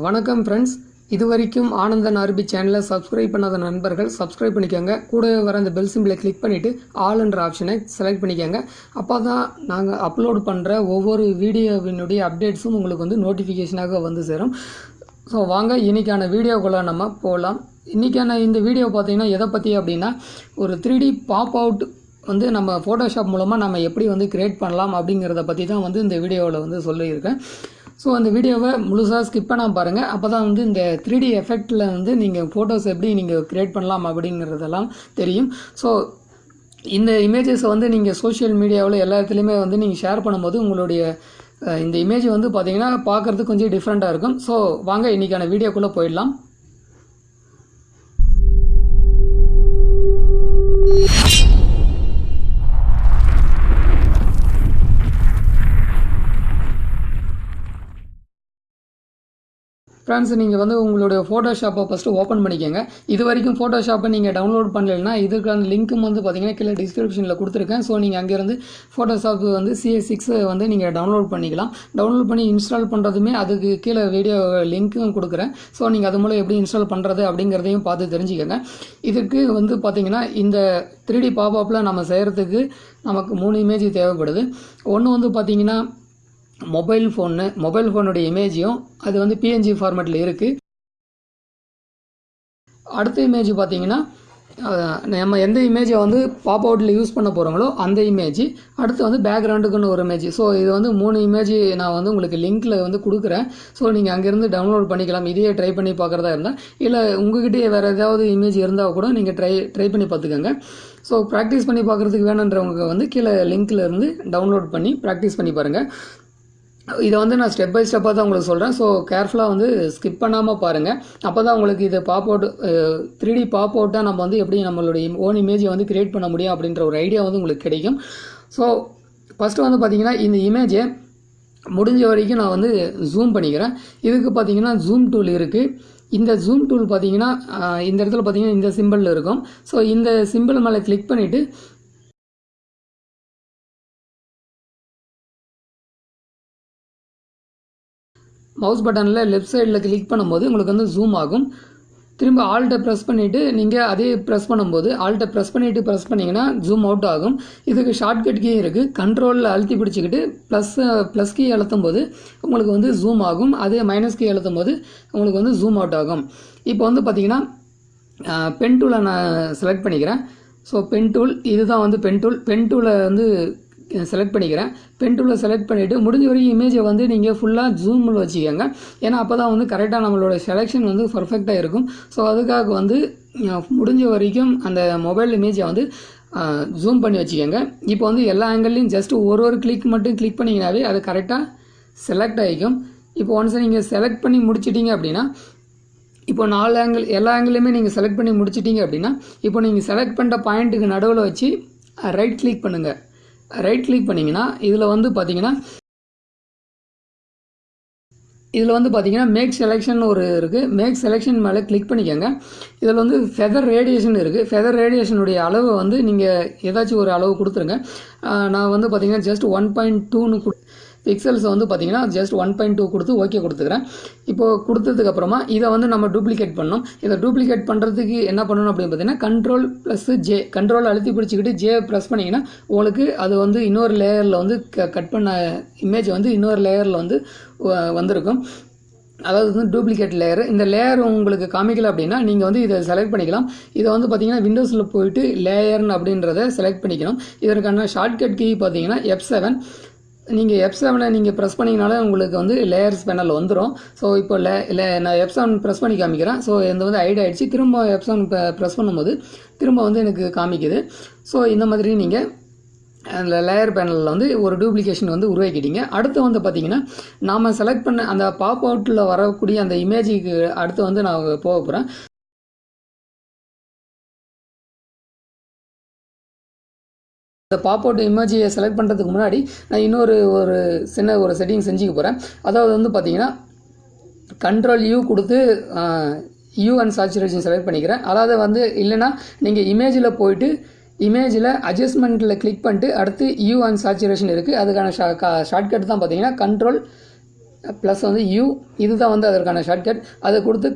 வணக்கம் ஃப்ரெண்ட்ஸ், இது வரைக்கும் AnandanRB சேனலை சப்ஸ்கிரைப் பண்ணாத நண்பர்கள் சப்ஸ்கிரைப் பண்ணிக்கோங்க. கூட வர அந்த பெல் சிம்பிளை கிளிக் பண்ணிவிட்டு ஆல்ன்ற ஆப்ஷனை செலக்ட் பண்ணிக்கோங்க. அப்போ தான் நாங்கள் அப்லோட் பண்ணுற ஒவ்வொரு வீடியோவினுடைய அப்டேட்ஸும் உங்களுக்கு வந்து நோட்டிஃபிகேஷனாக வந்து சேரும். ஸோ வாங்க இன்றைக்கான வீடியோக்குள்ளே நம்ம போகலாம். இன்றைக்கான இந்த வீடியோ பார்த்திங்கன்னா எதை பற்றி அப்படின்னா, ஒரு 3D பாப் அவுட் வந்து நம்ம ஃபோட்டோஷாப் மூலமாக நம்ம எப்படி வந்து க்ரியேட் பண்ணலாம் அப்படிங்கிறத பற்றி தான் வந்து இந்த வீடியோவில் வந்து சொல்லியிருக்கேன். ஸோ அந்த வீடியோவை முழுசாக ஸ்கிப் பண்ணாமல் பாருங்கள். அப்போ தான் வந்து இந்த 3D எஃபெக்டில் வந்து நீங்கள் ஃபோட்டோஸ் எப்படி நீங்கள் க்ரியேட் பண்ணலாம் அப்படிங்கிறதெல்லாம் தெரியும். ஸோ இந்த இமேஜஸை வந்து நீங்கள் சோஷியல் மீடியாவில் எல்லா இடத்துலையுமே வந்து நீங்கள் ஷேர் பண்ணும்போது உங்களுடைய இந்த இமேஜ் வந்து பார்த்திங்கன்னா பார்க்குறதுக்கு கொஞ்சம் டிஃப்ரெண்ட்டாக இருக்கும். ஸோ வாங்க இன்றைக்கான வீடியோக்குள்ளே போயிடலாம். ஃப்ரெண்ட்ஸ், நீங்கள் வந்து உங்களுடைய ஃபோட்டோஷாப்பை ஃபஸ்ட்டு ஓப்பன் பண்ணிக்கோங்க. இது வரைக்கும் ஃபோட்டோஷாப்பை நீங்கள் டவுன்லோட் பண்ணலைன்னா இதுக்கான லிங்க்கும் வந்து பார்த்தீங்கன்னா கீழே டிஸ்கிரிப்ஷனில் கொடுத்துருக்கேன். ஸோ நீங்கள் அங்கேருந்து ஃபோட்டோஷாப் வந்து CS6 வந்து நீங்கள் டவுன்லோட் பண்ணிக்கலாம். டவுன்லோட் பண்ணி இன்ஸ்டால் பண்ணுறதுமே அதுக்கு கீழே வீடியோ லிங்க்கும் கொடுக்குறேன். ஸோ நீங்கள் அது மூலம் எப்படி இன்ஸ்டால் பண்ணுறது அப்படிங்கிறதையும் பார்த்து தெரிஞ்சுக்கோங்க. இதுக்கு வந்து பார்த்திங்கன்னா இந்த 3D பாப்அப்பில் நம்ம செய்கிறதுக்கு நமக்கு 3 இமேஜ் தேவைப்படுது. ஒன்று வந்து பார்த்திங்கன்னா மொபைல் ஃபோனுடைய இமேஜையும் அது வந்து PNG ஃபார்மேட்டில் இருக்குது. அடுத்த இமேஜ் பார்த்திங்கன்னா நம்ம எந்த இமேஜை வந்து பாப் அவுட்டில் யூஸ் பண்ண போகிறோங்களோ அந்த இமேஜ். அடுத்து வந்து பேக்ரவுண்டுக்குன்னு ஒரு இமேஜ். ஸோ இது வந்து 3 இமேஜ் நான் வந்து உங்களுக்கு லிங்க்கில் வந்து கொடுக்குறேன். ஸோ நீங்கள் அங்கேருந்து டவுன்லோட் பண்ணிக்கலாம். இதையே ட்ரை பண்ணி பார்க்குறதா இருந்தால், இல்லை உங்கள்கிட்டயே வேறு ஏதாவது இமேஜ் இருந்தால் கூட நீங்கள் ட்ரை பண்ணி பார்த்துக்கோங்க. ஸோ ப்ராக்டிஸ் பண்ணி பார்க்குறதுக்கு வேணுன்றவங்க வந்து கீழே லிங்க்கில் இருந்து டவுன்லோட் பண்ணி ப்ராக்டிஸ் பண்ணி பாருங்கள். இதை வந்து நான் ஸ்டெப் பை ஸ்டெப்பாக தான் உங்களுக்கு சொல்கிறேன். ஸோ கேர்ஃபுல்லாக வந்து ஸ்கிப் பண்ணாமல் பாருங்கள். அப்போ தான் உங்களுக்கு இது பாப் அவுட் 3D பாப் அவுட்டாக நம்ம வந்து எப்படி நம்மளுடைய ஓன் இமேஜை வந்து க்ரியேட் பண்ண முடியும் அப்படின்ற ஒரு ஐடியா வந்து உங்களுக்கு கிடைக்கும். ஸோ ஃபஸ்ட்டு வந்து பார்த்திங்கன்னா இந்த இமேஜை முடிஞ்ச வரைக்கும் நான் வந்து ஜூம் பண்ணிக்கிறேன். இதுக்கு பார்த்திங்கன்னா ஜூம் டூல் இருக்குது. இந்த ஜூம் டூல் பார்த்திங்கன்னா இந்த இடத்துல பார்த்திங்கன்னா இந்த சிம்பிள் இருக்கும். ஸோ இந்த சிம்பிள் மேலே கிளிக் பண்ணிவிட்டு மவுஸ் பட்டனில் லெஃப்ட் சைடில் கிளிக் பண்ணும்போது உங்களுக்கு வந்து ஜூம் ஆகும். திரும்ப ஆல்ட்டை ப்ரெஸ் பண்ணிவிட்டு நீங்கள் அதே ப்ரெஸ் பண்ணும்போது ஆல்ட்டை ப்ரெஸ் பண்ணிங்கன்னா ஜூம் அவுட் ஆகும். இதுக்கு ஷார்ட்கட் கீ இருக்குது. கண்ட்ரோலில் அழுத்தி பிடிச்சிக்கிட்டு ப்ளஸ் கீ அழுத்தும் போது உங்களுக்கு வந்து ஜூம் ஆகும். அதே மைனஸ் கீ அழுத்தும் போது உங்களுக்கு வந்து ஜூம் அவுட் ஆகும். இப்போ வந்து பார்த்திங்கன்னா பென் டூலை நான் செலக்ட் பண்ணிக்கிறேன். ஸோ பென் டூல் இதுதான் வந்து பென் டூலை வந்து செலக்ட் பண்ணிக்கிறேன். பென் டூலில் செலக்ட் பண்ணிவிட்டு முடிஞ்ச வரைக்கும் இமேஜை வந்து நீங்கள் ஃபுல்லாக ஜூமில் வச்சுக்கோங்க. ஏன்னா அப்போ தான் வந்து கரெக்டாக நம்மளோட செலெக்ஷன் வந்து பர்ஃபெக்டாக இருக்கும். ஸோ அதுக்காக வந்து முடிஞ்ச வரைக்கும் அந்த மொபைல் இமேஜை வந்து ஜூம் பண்ணி வச்சுக்கோங்க. இப்போ வந்து எல்லா ஆங்கிள்லையும் ஜஸ்ட் ஒரு கிளிக் மட்டும் கிளிக் பண்ணிங்கனாவே அது கரெக்டாக செலக்ட் ஆகிக்கும். இப்போ ஒன்ஸ் நீங்கள் செலக்ட் பண்ணி முடிச்சிட்டிங்க அப்படின்னா, இப்போ 4 ஆங்கிள் எல்லா ஆங்கிளுமே நீங்கள் செலக்ட் பண்ணி முடிச்சிட்டிங்க அப்படின்னா, இப்போ நீங்கள் செலக்ட் பண்ணுற பாயிண்ட்டுக்கு நடுவில் வச்சு ரைட் கிளிக் பண்ணுங்கள். ரைட் கிளிக் பண்ணிங்கன்னா இதில் வந்து பார்த்தீங்கன்னா மேக் செலெக்ஷன் ஒரு இருக்குது. மேக் செலெக்ஷன் மேலே கிளிக் பண்ணிக்கோங்க. இதில் வந்து ஃபெதர் ரேடியேஷன் இருக்குது. ஃபெதர் ரேடியேஷனுடைய அளவு வந்து நீங்கள் ஏதாச்சும் ஒரு அளவு கொடுத்துருங்க. நான் வந்து பார்த்திங்கன்னா ஜஸ்ட் 1.2 பிக்சல்ஸை வந்து பார்த்திங்கன்னா ஜஸ்ட் 1.2 கொடுத்து ஓகே கொடுத்துக்கிறேன். இப்போது கொடுத்ததுக்கப்புறமா இதை வந்து நம்ம டூப்ளிகேட் பண்ணணும். இதை டூப்ளிகேட் பண்ணுறதுக்கு என்ன பண்ணணும் அப்படின்னு பார்த்தீங்கன்னா Ctrl+J கண்ட்ரோல் அழுத்தி பிடிச்சிக்கிட்டு J ப்ரெஸ் பண்ணிங்கன்னா உங்களுக்கு அது வந்து இன்னொரு லேயரில் வந்து கட் பண்ண இமேஜ் வந்து இன்னொரு லேயரில் வந்து வந்திருக்கும். அதாவது வந்து டூப்ளிகேட் லேயர். இந்த லேயர் உங்களுக்கு காமிக்கல அப்படின்னா நீங்கள் வந்து இதை செலக்ட் பண்ணிக்கலாம். இதை வந்து பார்த்திங்கன்னா விண்டோஸில் போயிட்டு லேயர்னு அப்படின்றத செலக்ட் பண்ணிக்கணும். இதற்கான ஷார்ட்கட் கீ பார்த்தீங்கன்னா F7. நீங்கள் F7 நீங்கள் ப்ரெஸ் பண்ணிங்கனாலே உங்களுக்கு வந்து லேயர்ஸ் பேனல் வந்துடும். ஸோ இப்போ நான் F7 ப்ரெஸ் பண்ணி காமிக்கிறேன். ஸோ இது வந்து ஹைட் ஆகிடுச்சு. திரும்ப F7 ப்ரெஸ் பண்ணும்போது திரும்ப வந்து எனக்கு காமிக்குது. ஸோ இந்த மாதிரி நீங்கள் அந்த லேயர் பேனலில் வந்து ஒரு டூப்ளிகேஷன் வந்து உருவாக்கிட்டீங்க. அடுத்து வந்து பார்த்திங்கன்னா நாம் செலக்ட் பண்ண அந்த பாப் அவுட்டில் வரக்கூடிய அந்த இமேஜுக்கு அடுத்து வந்து நான் போக போகிறேன். இந்த பாப் அவுட் இமேஜை செலக்ட் பண்ணுறதுக்கு முன்னாடி நான் இன்னொரு சின்ன செட்டிங் செஞ்சுக்க போகிறேன். அதாவது வந்து பார்த்திங்கன்னா Ctrl+U கொடுத்து U அண்ட் சாச்சுரேஷன் செலக்ட் பண்ணிக்கிறேன். அதாவது வந்து இல்லைனா நீங்கள் இமேஜில் போயிட்டு இமேஜில் அட்ஜஸ்ட்மெண்ட்டில் கிளிக் பண்ணிட்டு அடுத்து U அண்ட் சாச்சுரேஷன் இருக்குது. அதுக்கான ஷார்ட்கட் தான் பார்த்திங்கன்னா ப்ளஸ் வந்து யூ, இதுதான் வந்து அதற்கான ஷார்ட்கட். அதை கொடுத்து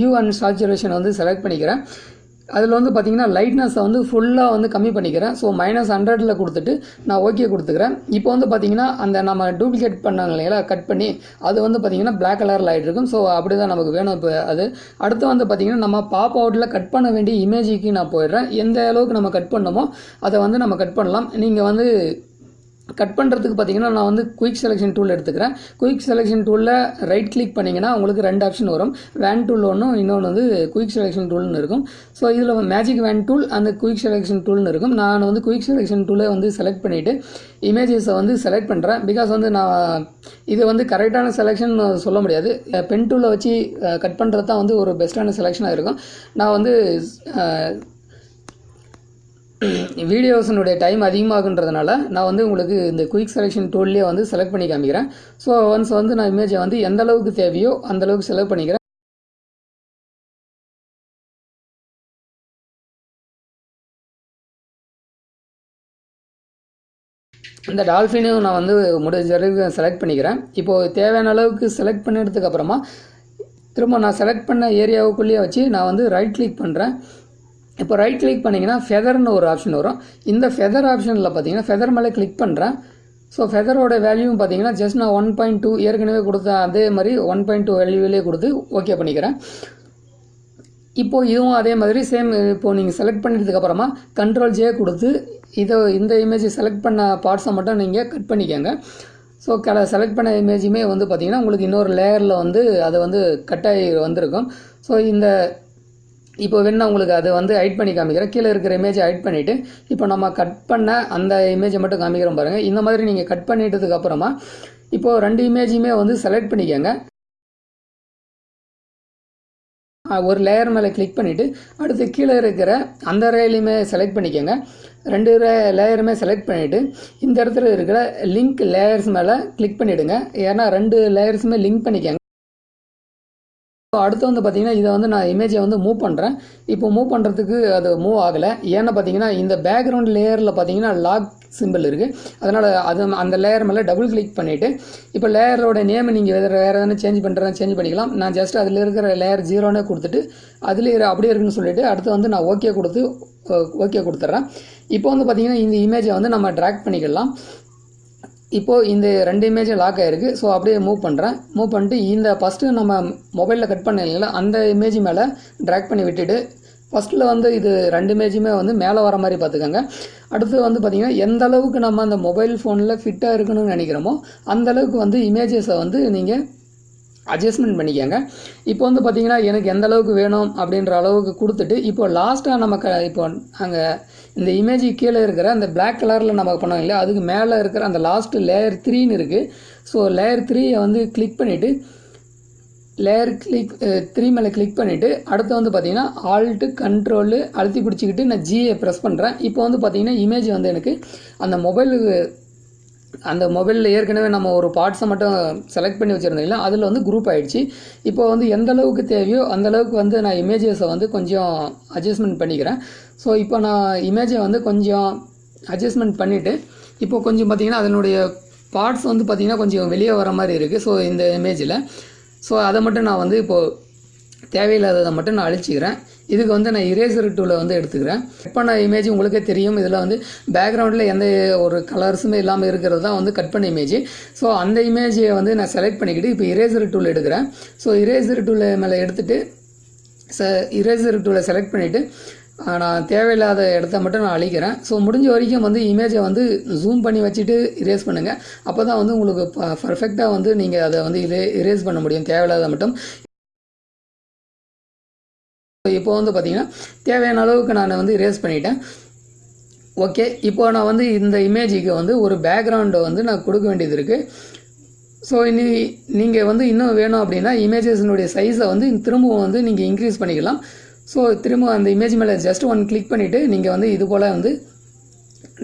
யூ அண்ட் சாச்சுரேஷன் வந்து செலக்ட் பண்ணிக்கிறேன். அதில் வந்து பார்த்திங்கன்னா லைட்னஸை வந்து ஃபுல்லாக வந்து கம்மி பண்ணிக்கிறேன். ஸோ -100 கொடுத்துட்டு நான் ஓகே கொடுத்துக்கிறேன். இப்போ வந்து பார்த்திங்கன்னா அந்த நம்ம டூப்ளிகேட் பண்ணாங்க இல்லைங்களா, கட் பண்ணி அது வந்து பார்த்திங்கன்னா பிளாக் கலரில் ஆகிட்டு இருக்கும். ஸோ அப்படி தான் நமக்கு வேணும். இப்போ அது அடுத்து வந்து பார்த்திங்கன்னா நம்ம பாப் அவுட்டில் கட் பண்ண வேண்டிய இமேஜுக்கு நான் போயிடுறேன். எந்த அளவுக்கு நம்ம கட் பண்ணணுமோ அதை வந்து நம்ம கட் பண்ணலாம். நீங்கள் வந்து கட் பண்ணுறதுக்கு பார்த்தீங்கன்னா நான் வந்து குயிக் செலெக்ஷன் டூல் எடுத்துக்கிறேன். குயிக் செலெக்ஷன் டூலில் ரைட் கிளிக் பண்ணிங்கன்னா உங்களுக்கு 2 ஆப்ஷன் வரும். வேன் டூல் ஒன்றும், இன்னொன்று வந்து குயிக் செலெக்ஷன் டூல்னு இருக்கும். ஸோ இதில் மேஜிக் வேன் டூல் அந்த குயிக் செலெக்ஷன் டூல்னு இருக்கும். நான் வந்து குயிக் செலெக்ஷன் டூலை வந்து செலக்ட் பண்ணிவிட்டு இமேஜஸை வந்து செலக்ட் பண்ணுறேன். பிகாஸ் வந்து நான் இது வந்து கரெக்டான செலெக்ஷன் சொல்ல முடியாது. பென் டூலை வச்சு கட் பண்ணுறது தான் வந்து ஒரு பெஸ்ட்டான செலெக்ஷனாக இருக்கும். நான் வந்து வீடியோஸினுடைய டைம் அதிகமாகுன்றதுனால நான் வந்து உங்களுக்கு இந்த குயிக் செலெக்ஷன் டூல்லேயே வந்து செலக்ட் பண்ணி காமிக்கிறேன். ஸோ ஒன்ஸ் வந்து நான் இமேஜை வந்து எந்த அளவுக்கு தேவையோ அந்த அளவுக்கு செலக்ட் பண்ணிக்கிறேன். இந்த டால்ஃபினையும் நான் வந்து முடிஞ்ச அளவுக்கு செலக்ட் பண்ணிக்கிறேன். இப்போது தேவையான அளவுக்கு செலக்ட் பண்ணினதுக்கு அப்புறமா திரும்ப நான் செலக்ட் பண்ண ஏரியாவுக்குள்ளேயே வச்சு நான் வந்து ரைட் கிளிக் பண்ணுறேன். இப்போ ரைட் கிளிக் பண்ணிங்கன்னா ஃபெதர்னு ஒரு ஆப்ஷன் வரும். இந்த ஃபெதர் ஆப்ஷனில் பார்த்தீங்கன்னா ஃபெதர் மேலே கிளிக் பண்ணுறேன். ஸோ ஃபெதரோட வேல்யூவும் பார்த்தீங்கன்னா ஜஸ்ட் நான் 1.2 ஏற்கனவே கொடுத்த அதே மாதிரி 1.2 வேல்யூவிலே கொடுத்து ஓகே பண்ணிக்கிறேன். இப்போது இதுவும் அதே மாதிரி சேம். இப்போது நீங்கள் செலக்ட் பண்ணிட்டதுக்கப்புறமா Ctrl+J கொடுத்து இந்த இமேஜை செலக்ட் பண்ண பார்ட்ஸை மட்டும் நீங்கள் கட் பண்ணிக்கோங்க. ஸோ செலக்ட் பண்ண இமேஜுமே வந்து பார்த்திங்கன்னா உங்களுக்கு இன்னொரு லேயரில் வந்து அது வந்து கட் ஆகி வந்திருக்கும். ஸோ இப்போ வேணா உங்களுக்கு அதை வந்து ஹைட் பண்ணி காமிக்கிறேன். கீழே இருக்கிற இமேஜை ஹைட் பண்ணிவிட்டு இப்போ நம்ம கட் பண்ண அந்த இமேஜை மட்டும் காமிக்கிறோம் பாருங்கள். இந்த மாதிரி நீங்கள் கட் பண்ணிட்டதுக்கப்புறமா இப்போது 2 இமேஜுமே வந்து செலக்ட் பண்ணிக்கோங்க. ஒரு லேயர் மேலே கிளிக் பண்ணிவிட்டு அடுத்து கீழே இருக்கிற அந்த ரேலையுமே செலக்ட் பண்ணிக்கோங்க. 2 லேயருமே செலக்ட் பண்ணிவிட்டு இந்த இடத்துல இருக்கிற லிங்க் லேயர்ஸ் மேலே கிளிக் பண்ணிவிடுங்க. ஏன்னா 2 லேயர்ஸுமே லிங்க் பண்ணிக்கோங்க. ஸோ அடுத்து வந்து பார்த்திங்கன்னா இதை வந்து நான் இமேஜை வந்து மூவ் பண்ணுறேன். இப்போ மூவ் பண்ணுறதுக்கு அது மூவ் ஆகலை. ஏன்னா பார்த்தீங்கன்னா இந்த பேக்ரவுண்ட் லேயரில் பார்த்தீங்கன்னா லாக் சிம்பிள் இருக்குது. அதனால் அந்த லேயர் மேலே டபுள் கிளிக் பண்ணிவிட்டு இப்போ லேயரோட நேம் நீங்கள் வேறு எதனா சேஞ்ச் சேஞ்ச் பண்ணிக்கலாம். நான் ஜஸ்ட் அதில் இருக்கிற லேயர் 0னே கொடுத்துட்டு அதில் அப்படியே இருக்குன்னு சொல்லிவிட்டு அடுத்து வந்து நான் ஓகே கொடுத்துட்றேன். இப்போ வந்து பார்த்திங்கன்னா இந்த இமேஜை வந்து நம்ம ட்ராக் பண்ணிக்கலாம். இப்போது இந்த 2 இமேஜும் லாக் ஆகிருக்கு. ஸோ அப்படியே மூவ் பண்ணிட்டு இந்த ஃபஸ்ட்டு நம்ம மொபைலில் கட் பண்ண இல்லைங்களா அந்த இமேஜ் மேலே ட்ராக் பண்ணி விட்டுட்டு ஃபஸ்ட்டில் வந்து இது 2 இமேஜுமே வந்து மேலே வர மாதிரி பார்த்துக்கோங்க. அடுத்து வந்து பார்த்திங்கன்னா எந்த அளவுக்கு நம்ம அந்த மொபைல் ஃபோனில் ஃபிட்டாக இருக்கணும்னு நினைக்கிறோமோ அந்தளவுக்கு வந்து இமேஜஸை வந்து நீங்கள் அட்ஜஸ்ட்மெண்ட் பண்ணிக்கோங்க. இப்போ வந்து பார்த்திங்கன்னா எனக்கு எந்த அளவுக்கு வேணும் அப்படின்ற அளவுக்கு கொடுத்துட்டு இப்போ லாஸ்ட்டாக நம்ம இப்போ அங்கே இந்த இமேஜுக்கு கீழே இருக்கிற அந்த பிளாக் கலரில் நம்ம பண்ணோம் இல்லையா அதுக்கு மேலே இருக்கிற அந்த லாஸ்ட்டு லேயர் 3ன்னு இருக்குது. ஸோ லேயர் 3யை வந்து கிளிக் பண்ணிவிட்டு லேயர் 3 மேலே கிளிக் பண்ணிவிட்டு அடுத்து வந்து பார்த்திங்கன்னா ஆல்ட்டு கண்ட்ரோலு அழுத்தி பிடிச்சிக்கிட்டு நான் ஜியை ப்ரெஸ் பண்ணுறேன். இப்போ வந்து பார்த்திங்கன்னா இமேஜ் வந்து எனக்கு அந்த மொபைலில் ஏற்கனவே நம்ம ஒரு பார்ட்ஸை மட்டும் செலக்ட் பண்ணி வச்சுருந்தீங்களா அதில் வந்து குரூப் ஆகிடுச்சு. இப்போ வந்து எந்த அளவுக்கு தேவையோ அந்தளவுக்கு வந்து நான் இமேஜஸை வந்து கொஞ்சம் அட்ஜஸ்ட்மெண்ட் பண்ணிக்கிறேன். ஸோ இப்போ நான் இமேஜை வந்து கொஞ்சம் அட்ஜஸ்ட்மெண்ட் பண்ணிவிட்டு இப்போ கொஞ்சம் பார்த்திங்கன்னா அதனுடைய பார்ட்ஸ் வந்து பார்த்திங்கன்னா கொஞ்சம் வெளியே வர மாதிரி இருக்குது. ஸோ இந்த இமேஜில் ஸோ அதை மட்டும் நான் வந்து இப்போது தேவையில்லாததை மட்டும் நான் அழிச்சிக்கிறேன். இதுக்கு வந்து நான் இரேசர் டூலை வந்து எடுத்துக்கிறேன். கட் பண்ண இமேஜ் உங்களுக்கே தெரியும். இதில் வந்து பேக்ரவுண்டில் எந்த ஒரு கலர்ஸுமே இல்லாமல் இருக்கிறது தான் வந்து கட் பண்ண இமேஜ். ஸோ அந்த இமேஜை வந்து நான் செலக்ட் பண்ணிக்கிட்டு இப்போ இரேசர் டூல் எடுக்கிறேன். ஸோ இரேசர் டூலை மேலே எடுத்துகிட்டு இரேசர் டூலை செலக்ட் பண்ணிவிட்டு நான் தேவையில்லாத இடத்த மட்டும் நான் அழிக்கிறேன். ஸோ முடிஞ்ச வரைக்கும் வந்து இமேஜை வந்து ஜூம் பண்ணி வச்சுட்டு இரேஸ் பண்ணுங்கள். அப்போ தான் வந்து உங்களுக்கு பர்ஃபெக்டாக வந்து நீங்கள் அதை வந்து இரேஸ் பண்ண முடியும் தேவையில்லாத மட்டும். இப்போ வந்து பார்த்திங்கன்னா தேவையான அளவுக்கு நான் வந்து இரேஸ் பண்ணிட்டேன். ஓகே, இப்போ நான் வந்து இந்த இமேஜுக்கு வந்து ஒரு பேக்ரவுண்டை வந்து நான் கொடுக்க வேண்டியது இருக்குது. ஸோ நீங்கள் வந்து இன்னும் வேணும் அப்படின்னா இமேஜஸ்னுடைய சைஸை வந்து திரும்பவும் வந்து நீங்கள் இன்க்ரீஸ் பண்ணிக்கலாம். ஸோ திரும்ப அந்த இமேஜ் மேலே ஜஸ்ட் 1 கிளிக் பண்ணிவிட்டு நீங்கள் வந்து இது போல் வந்து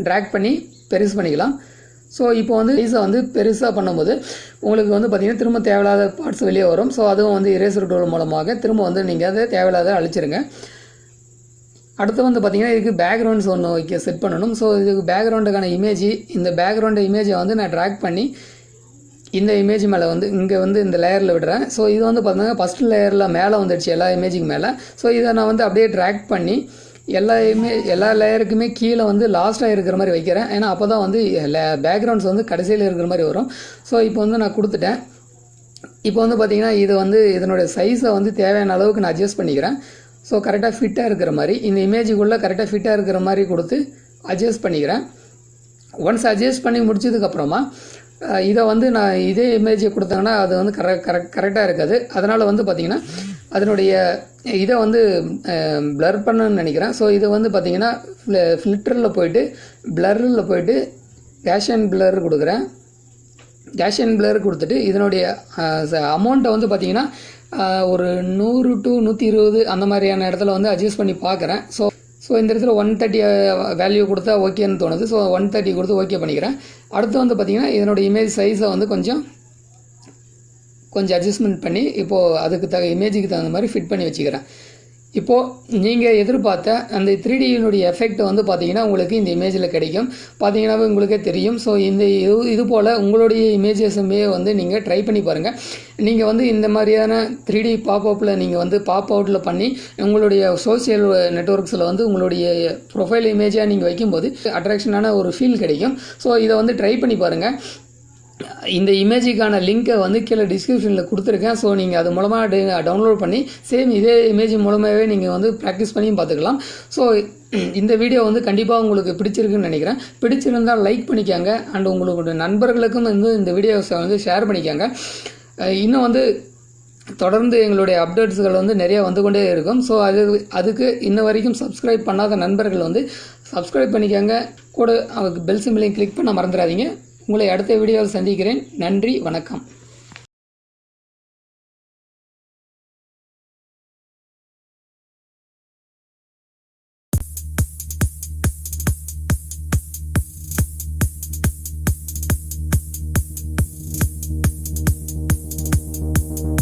ட்ராக் பண்ணி பெருசு பண்ணிக்கலாம். ஸோ இப்போ வந்து சைஸை வந்து பெருசாக பண்ணும்போது உங்களுக்கு வந்து பார்த்திங்கன்னா திரும்ப தேவையில்லாத பார்ட்ஸ் வெளியே வரும். ஸோ அதுவும் வந்து இரேசர் டூல் மூலமாக திரும்ப வந்து நீங்கள் அதை தேவையில்லாத அழிச்சிருங்க. அடுத்து வந்து பார்த்திங்கன்னா இதுக்கு பேக்ரவுண்ட்ஸ் ஒன்று செட் பண்ணணும். ஸோ இதுக்கு பேக்ரவுண்டுக்கான இந்த பேக்ரவுண்டு இமேஜை வந்து நான் ட்ராக் பண்ணி இந்த இமேஜ் மேலே வந்து இங்கே வந்து இந்த லேயரில் விடுறேன். ஸோ இது வந்து பார்த்தீங்கன்னா ஃபஸ்ட் லேயரில் மேலே வந்துடுச்சு எல்லா இமேஜுக்கு மேலே. ஸோ இதை நான் வந்து அப்படியே ட்ராக் பண்ணி எல்லா லேயருக்குமே கீழே வந்து லாஸ்ட்டாக இருக்கிற மாதிரி வைக்கிறேன். ஏன்னா அப்போ தான் வந்து பேக்ரவுண்ட்ஸ் வந்து கடைசியில் இருக்கிற மாதிரி வரும். ஸோ இப்போ வந்து நான் கொடுத்துட்டேன். இப்போ வந்து பார்த்திங்கன்னா இது வந்து இதனுடைய சைஸை வந்து தேவையான அளவுக்கு நான் அட்ஜஸ்ட் பண்ணிக்கிறேன். ஸோ கரெக்டாக ஃபிட்டாக இருக்கிற மாதிரி இந்த இமேஜுக்குள்ளே கரெக்டாக ஃபிட்டாக இருக்கிற மாதிரி கொடுத்து அட்ஜஸ்ட் பண்ணிக்கிறேன். ஒன்ஸ் அட்ஜஸ்ட் பண்ணி முடிச்சதுக்கப்புறமா இதை வந்து நான் இதே இமேஜை கொடுத்தாங்கன்னா அது வந்து கரெக்டாக இருக்காது. அதனால் வந்து பார்த்திங்கன்னா அதனுடைய இதை வந்து ப்ளர் பண்ணணும்னு நினைக்கிறேன். ஸோ இது வந்து பார்த்திங்கன்னா ஃபில்டரில் போயிட்டு ப்ளரில் போயிட்டு கேஷ் அண்ட் ப்ளர் கொடுக்குறேன். கேஷ் அண்ட் ப்ளர் கொடுத்துட்டு இதனுடைய அமௌண்ட்டை வந்து பார்த்திங்கன்னா ஒரு 100 to 120 அந்த மாதிரியான இடத்துல வந்து அட்ஜஸ்ட் பண்ணி பார்க்குறேன். ஸோ இந்த இடத்துல 130 வேல்யூ கொடுத்தா ஓகேன்னு தோணுது. ஸோ 130 கொடுத்து ஓகே பண்ணிக்கிறேன். அடுத்து வந்து பார்த்திங்கன்னா இதனுடைய இமேஜ் சைஸை வந்து கொஞ்சம் அட்ஜஸ்ட்மெண்ட் பண்ணி இப்போது அதுக்கு இமேஜுக்கு தகுந்த மாதிரி ஃபிட் பண்ணி வச்சுக்கிறேன். இப்போது நீங்கள் எதிர்பார்த்த அந்த 3Dயினுடைய எஃபெக்ட் வந்து பார்த்தீங்கன்னா உங்களுக்கு இந்த இமேஜில் கிடைக்கும். பார்த்தீங்கன்னாவே உங்களுக்கே தெரியும். ஸோ இது போல் உங்களுடைய இமேஜஸுமே வந்து நீங்கள் ட்ரை பண்ணி பாருங்கள். நீங்கள் வந்து இந்த மாதிரியான 3D பாப்அப்பில் நீங்கள் வந்து பாப் அவுட்டில் பண்ணி உங்களுடைய சோஷியல் நெட்வொர்க்ஸில் வந்து உங்களுடைய ப்ரொஃபைல் இமேஜாக நீங்கள் வைக்கும்போது அட்ராக்ஷனான ஒரு ஃபீல் கிடைக்கும். ஸோ இதை வந்து ட்ரை பண்ணி பாருங்கள். இந்த இமேஜுக்கான லிங்க்கை வந்து கீழே டிஸ்கிரிப்ஷனில் கொடுத்துருக்கேன். ஸோ நீங்கள் அது மூலமாக டவுன்லோட் பண்ணி சேம் இதே இமேஜ் மூலமாகவே நீங்கள் வந்து ப்ராக்டிஸ் பண்ணியும் பார்த்துக்கலாம். ஸோ இந்த வீடியோ வந்து கண்டிப்பாக உங்களுக்கு பிடிச்சிருக்குன்னு நினைக்கிறேன். பிடிச்சிருந்தால் லைக் பண்ணிக்கோங்க. அண்ட் உங்களுடைய நண்பர்களுக்கும் வந்து இந்த வீடியோஸை வந்து ஷேர் பண்ணிக்கோங்க. இன்னும் வந்து தொடர்ந்து எங்களுடைய அப்டேட்ஸ்கள் வந்து நிறைய வந்து கொண்டே இருக்கும். ஸோ அதுக்கு இன்ன வரைக்கும் சப்ஸ்கிரைப் பண்ணாத நண்பர்கள் வந்து சப்ஸ்கிரைப் பண்ணிக்கோங்க. கூட பெல் சிம்பிளையும் கிளிக் பண்ண மறந்துடாதீங்க. உங்களை அடுத்த வீடியோவில் சந்திக்கிறேன். நன்றி, வணக்கம்.